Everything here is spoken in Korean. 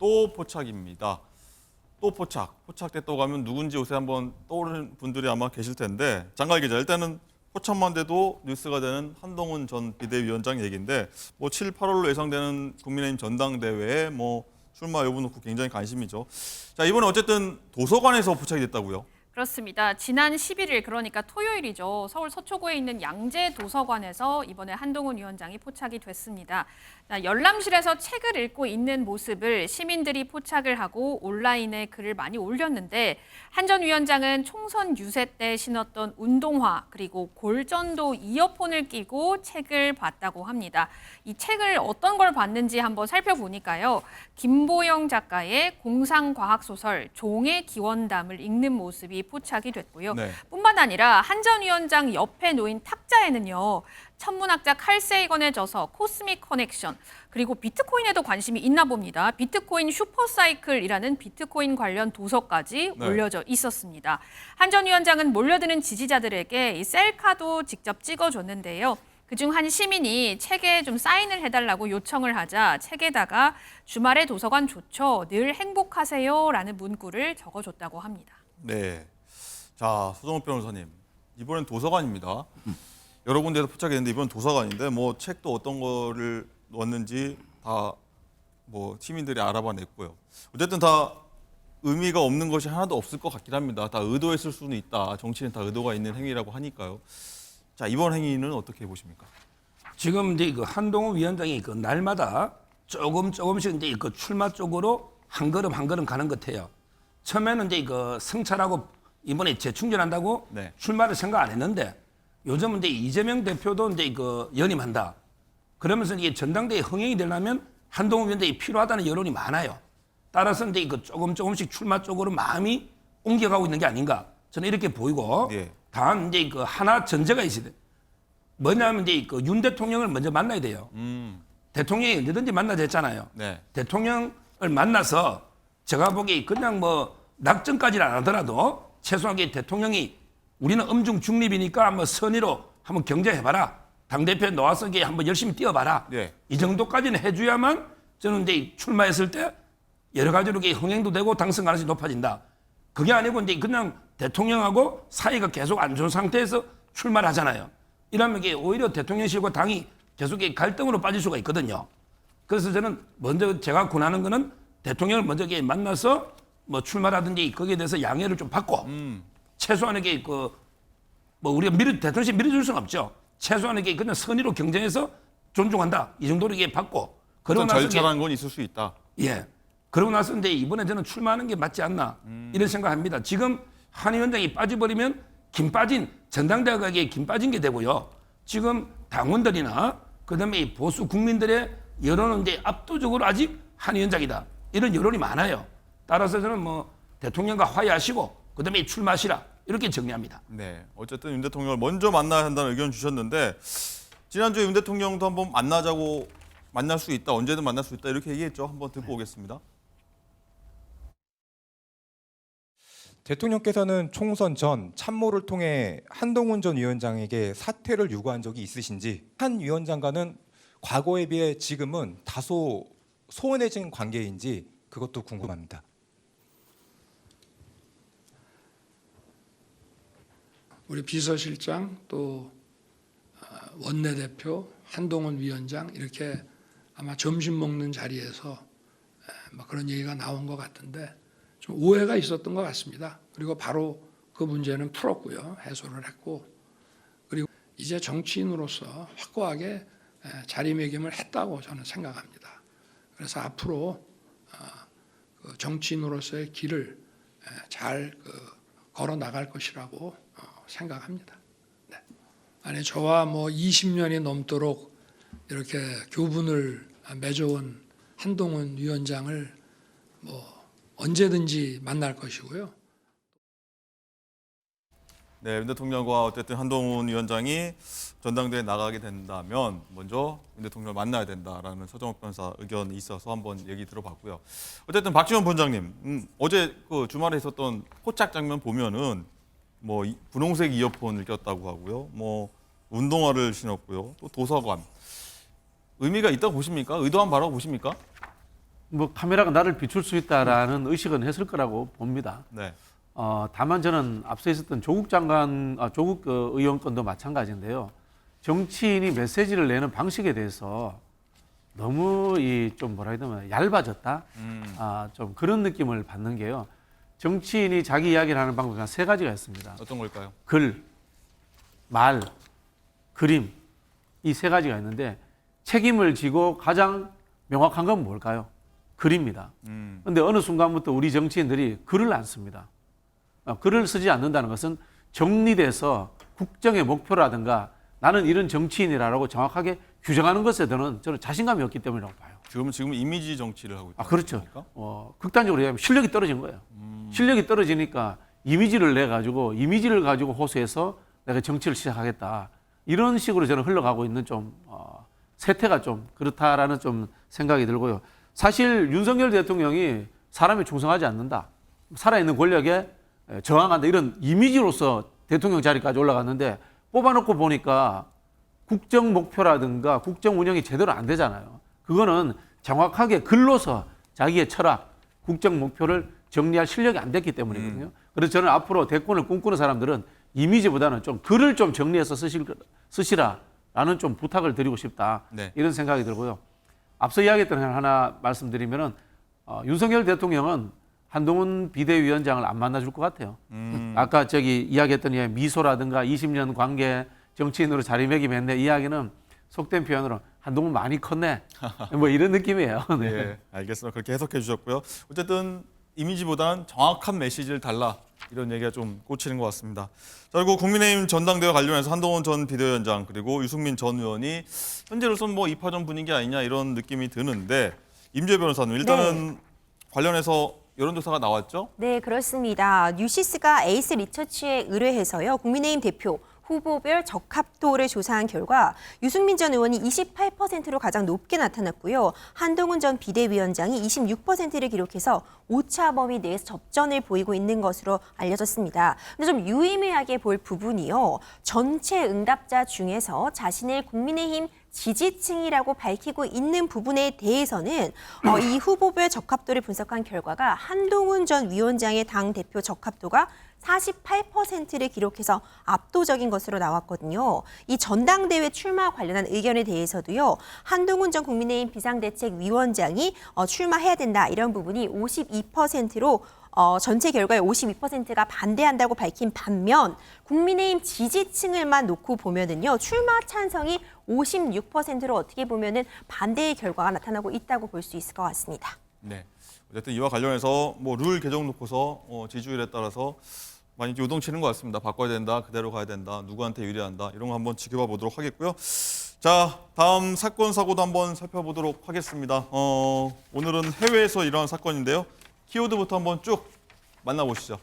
또 포착입니다. 또 포착됐다고 하면 누군지 요새 한번 떠오르는 분들이 아마 계실 텐데 장갈 기자, 일단은 포착만 돼도 뉴스가 되는 한동훈 전 비대위원장 얘기인데 뭐 7, 8월로 예상되는 국민의힘 전당대회에 뭐 출마 여부 놓고 굉장히 관심이죠. 자, 이번에 어쨌든 도서관에서 포착이 됐다고요? 그렇습니다. 지난 11일, 그러니까 토요일이죠. 서울 서초구에 있는 양재도서관에서 이번에 한동훈 위원장이 포착이 됐습니다. 열람실에서 책을 읽고 있는 모습을 시민들이 포착을 하고 온라인에 글을 많이 올렸는데 한 전 위원장은 총선 유세 때 신었던 운동화 그리고 골전도 이어폰을 끼고 책을 봤다고 합니다. 이 책을 어떤 걸 봤는지 한번 살펴보니까요. 김보영 작가의 공상과학소설 종의 기원담을 읽는 모습이 포착이 됐고요. 네. 뿐만 아니라 한 전 위원장 옆에 놓인 탁자에는요. 천문학자 칼 세이건의 저서 코스믹 커넥션, 그리고 비트코인에도 관심이 있나 봅니다. 비트코인 슈퍼사이클이라는 비트코인 관련 도서까지 네. 올려져 있었습니다. 한 전 위원장은 몰려드는 지지자들에게 이 셀카도 직접 찍어줬는데요. 그중 한 시민이 책에 좀 사인을 해달라고 요청을 하자 책에다가 주말에 도서관 좋죠, 늘 행복하세요라는 문구를 적어줬다고 합니다. 네. 자, 소정욱 변호사님, 이번엔 도서관입니다. 여러 군데에서 포착했는데 이번 도서관인데 뭐 책도 어떤 거를 넣었는지 다 뭐 시민들이 알아봐냈고요. 어쨌든 다 의미가 없는 것이 하나도 없을 것 같긴 합니다. 다 의도했을 수는 있다. 정치는 다 의도가 있는 행위라고 하니까요. 자, 이번 행위는 어떻게 보십니까? 지금 이제 그 한동훈 위원장이 그 날마다 조금씩 이제 그 출마 쪽으로 한 걸음 가는 것 같아요. 처음에는 이제 그 성찰하고 이번에 재충전한다고 네. 출마를 생각 안 했는데 요즘은 이제 이재명 대표도 이제 그 연임한다. 그러면서 이게 전당대회 흥행이 되려면 한동훈 위원장이 필요하다는 여론이 많아요. 따라서 이제 그 조금씩 출마 쪽으로 마음이 옮겨가고 있는 게 아닌가. 저는 이렇게 보이고 예. 단 이제 그 하나 전제가 있어야 돼. 뭐냐면 이제 그 윤 대통령을 먼저 만나야 돼요. 대통령이 언제든지 만나자 했잖아요. 네. 대통령을 만나서 제가 보기에 그냥 뭐 낙점까지는 안 하더라도 최소한 대통령이 우리는 엄중 중립이니까 한번 선의로 한번 경제해봐라. 당대표에 나와서 한번 열심히 뛰어봐라. 네. 이 정도까지는 해줘야만 저는 이제 출마했을 때 여러 가지로 흥행도 되고 당선 가능성이 높아진다. 그게 아니고 이제 그냥 대통령하고 사이가 계속 안 좋은 상태에서 출마를 하잖아요. 이러면 이게 오히려 대통령실과 당이 계속 갈등으로 빠질 수가 있거든요. 그래서 저는 먼저 제가 권하는 거는 대통령을 먼저 만나서 뭐 출마라든지 거기에 대해서 양해를 좀 받고 최소한에게 뭐 우리가 대통령실 밀어줄 수는 없죠. 최소한에게 그냥 선의로 경쟁해서 존중한다. 이 정도로 받고. 그런 절차라는 건 있을 수 있다. 예. 그러고 나서 이제 이번에 저는 출마하는 게 맞지 않나 이런 생각합니다. 지금 한 위원장이 빠져버리면 전당대회 가기에 김 빠진 게 되고요. 지금 당원들이나 그다음에 이 보수 국민들의 여론은 이제 압도적으로 아직 한 위원장이다. 이런 여론이 많아요. 따라서 저는 뭐 대통령과 화해하시고 그다음에 출마하시라 이렇게 정리합니다. 네. 어쨌든 윤 대통령을 먼저 만나야 한다는 의견 주셨는데 지난주에 윤 대통령도 한번 만날 수 있다. 언제든 만날 수 있다. 이렇게 얘기했죠. 한번 듣고 오겠습니다. 대통령께서는 총선 전 참모를 통해 한동훈 전 위원장에게 사퇴를 요구한 적이 있으신지, 한 위원장과는 과거에 비해 지금은 다소 소원해진 관계인지 그것도 궁금합니다. 우리 비서실장 또 원내대표 한동훈 위원장 이렇게 아마 점심 먹는 자리에서 뭐 그런 얘기가 나온 것 같은데 좀 오해가 있었던 것 같습니다. 그리고 바로 그 문제는 풀었고요. 해소를 했고 그리고 이제 정치인으로서 확고하게 자리매김을 했다고 저는 생각합니다. 그래서 앞으로 그 정치인으로서의 길을 잘 걸어 나갈 것이라고 생각합니다. 네. 아니 저와 뭐 20년이 넘도록 이렇게 교분을 맺어온 한동훈 위원장을 뭐 언제든지 만날 것이고요. 네, 윤 대통령과 어쨌든 한동훈 위원장이 전당대회에 나가게 된다면 먼저 윤 대통령을 만나야 된다라는 서정욱 변호사 의견이 있어서 한번 얘기 들어봤고요. 어쨌든 박지원 본장님, 어제 그 주말에 있었던 포착 장면 보면은 뭐 분홍색 이어폰을 꼈다고 하고요, 뭐 운동화를 신었고요, 또 도서관 의미가 있다고 보십니까? 의도한 바라고 보십니까? 뭐 카메라가 나를 비출 수 있다라는 의식은 했을 거라고 봅니다. 네. 다만 저는 앞서 있었던 조국 장관, 조국 의원 건도 마찬가지인데요. 정치인이 메시지를 내는 방식에 대해서 너무 좀 뭐라 해야 되나 얇아졌다. 좀 그런 느낌을 받는 게요. 정치인이 자기 이야기를 하는 방법이 한 세 가지가 있습니다. 어떤 걸까요? 글, 말, 그림 이 세 가지가 있는데 책임을 지고 가장 명확한 건 뭘까요? 글입니다. 그런데 어느 순간부터 우리 정치인들이 글을 안 씁니다. 글을 쓰지 않는다는 것은 정리돼서 국정의 목표라든가 나는 이런 정치인이라고 정확하게 규정하는 것에 저는 자신감이 없기 때문이라고 봐요. 지금 이미지 정치를 하고 있다. 그렇죠. 극단적으로 얘기하면 실력이 떨어진 거예요. 실력이 떨어지니까 이미지를 이미지를 가지고 호소해서 내가 정치를 시작하겠다. 이런 식으로 저는 흘러가고 있는 세태가 좀 그렇다라는 좀 생각이 들고요. 사실 윤석열 대통령이 사람이 충성하지 않는다. 살아있는 권력에 저항한다. 이런 이미지로서 대통령 자리까지 올라갔는데 뽑아놓고 보니까 국정 목표라든가 국정 운영이 제대로 안 되잖아요. 그거는 정확하게 글로서 자기의 철학, 국정 목표를 정리할 실력이 안 됐기 때문이거든요. 그래서 저는 앞으로 대권을 꿈꾸는 사람들은 이미지보다는 좀 글을 좀 정리해서 쓰시라라는 좀 부탁을 드리고 싶다. 네. 이런 생각이 들고요. 앞서 이야기했던 하나 말씀드리면은 윤석열 대통령은 한동훈 비대위원장을 안 만나줄 것 같아요. 아까 이야기했던 미소라든가 20년 관계 정치인으로 자리매김했네 이야기는 속된 표현으로 한동훈 많이 컸네. 뭐 이런 느낌이에요. 네. 네, 알겠습니다. 그렇게 해석해 주셨고요. 어쨌든 이미지보다는 정확한 메시지를 달라 이런 얘기가 좀 꽂히는 것 같습니다. 자, 그리고 국민의힘 전당대회 관련해서 한동훈 전 비대위원장 그리고 유승민 전 의원이 현재로서는 뭐 2파전 분위기 아니냐 이런 느낌이 드는데 임재 변호사님 일단은 관련해서 여론조사가 나왔죠? 네, 그렇습니다. 뉴시스가 에이스 리서치에 의뢰해서요. 국민의힘 대표 후보별 적합도를 조사한 결과 유승민 전 의원이 28%로 가장 높게 나타났고요. 한동훈 전 비대위원장이 26%를 기록해서 오차 범위 내에서 접전을 보이고 있는 것으로 알려졌습니다. 근데 좀 유의미하게 볼 부분이요. 전체 응답자 중에서 자신을 국민의힘 지지층이라고 밝히고 있는 부분에 대해서는 이 후보별 적합도를 분석한 결과가 한동훈 전 위원장의 당대표 적합도가 48%를 기록해서 압도적인 것으로 나왔거든요. 이 전당대회 출마 관련한 의견에 대해서도요. 한동훈 전 국민의힘 비상대책위원장이 출마해야 된다 이런 부분이 52%로 전체 결과의 52%가 반대한다고 밝힌 반면 국민의힘 지지층을만 놓고 보면은요. 출마 찬성이 56%로 어떻게 보면은 반대의 결과가 나타나고 있다고 볼 수 있을 것 같습니다. 네. 어쨌든 이와 관련해서 뭐 룰 개정 놓고서 지지율에 따라서 많이 요동치는 것 같습니다. 바꿔야 된다, 그대로 가야 된다, 누구한테 유리한다 이런 거 한번 지켜봐 보도록 하겠고요. 자, 다음 사건 사고도 한번 살펴보도록 하겠습니다. 오늘은 해외에서 일어난 사건인데요. 키워드부터 한번 쭉 만나보시죠.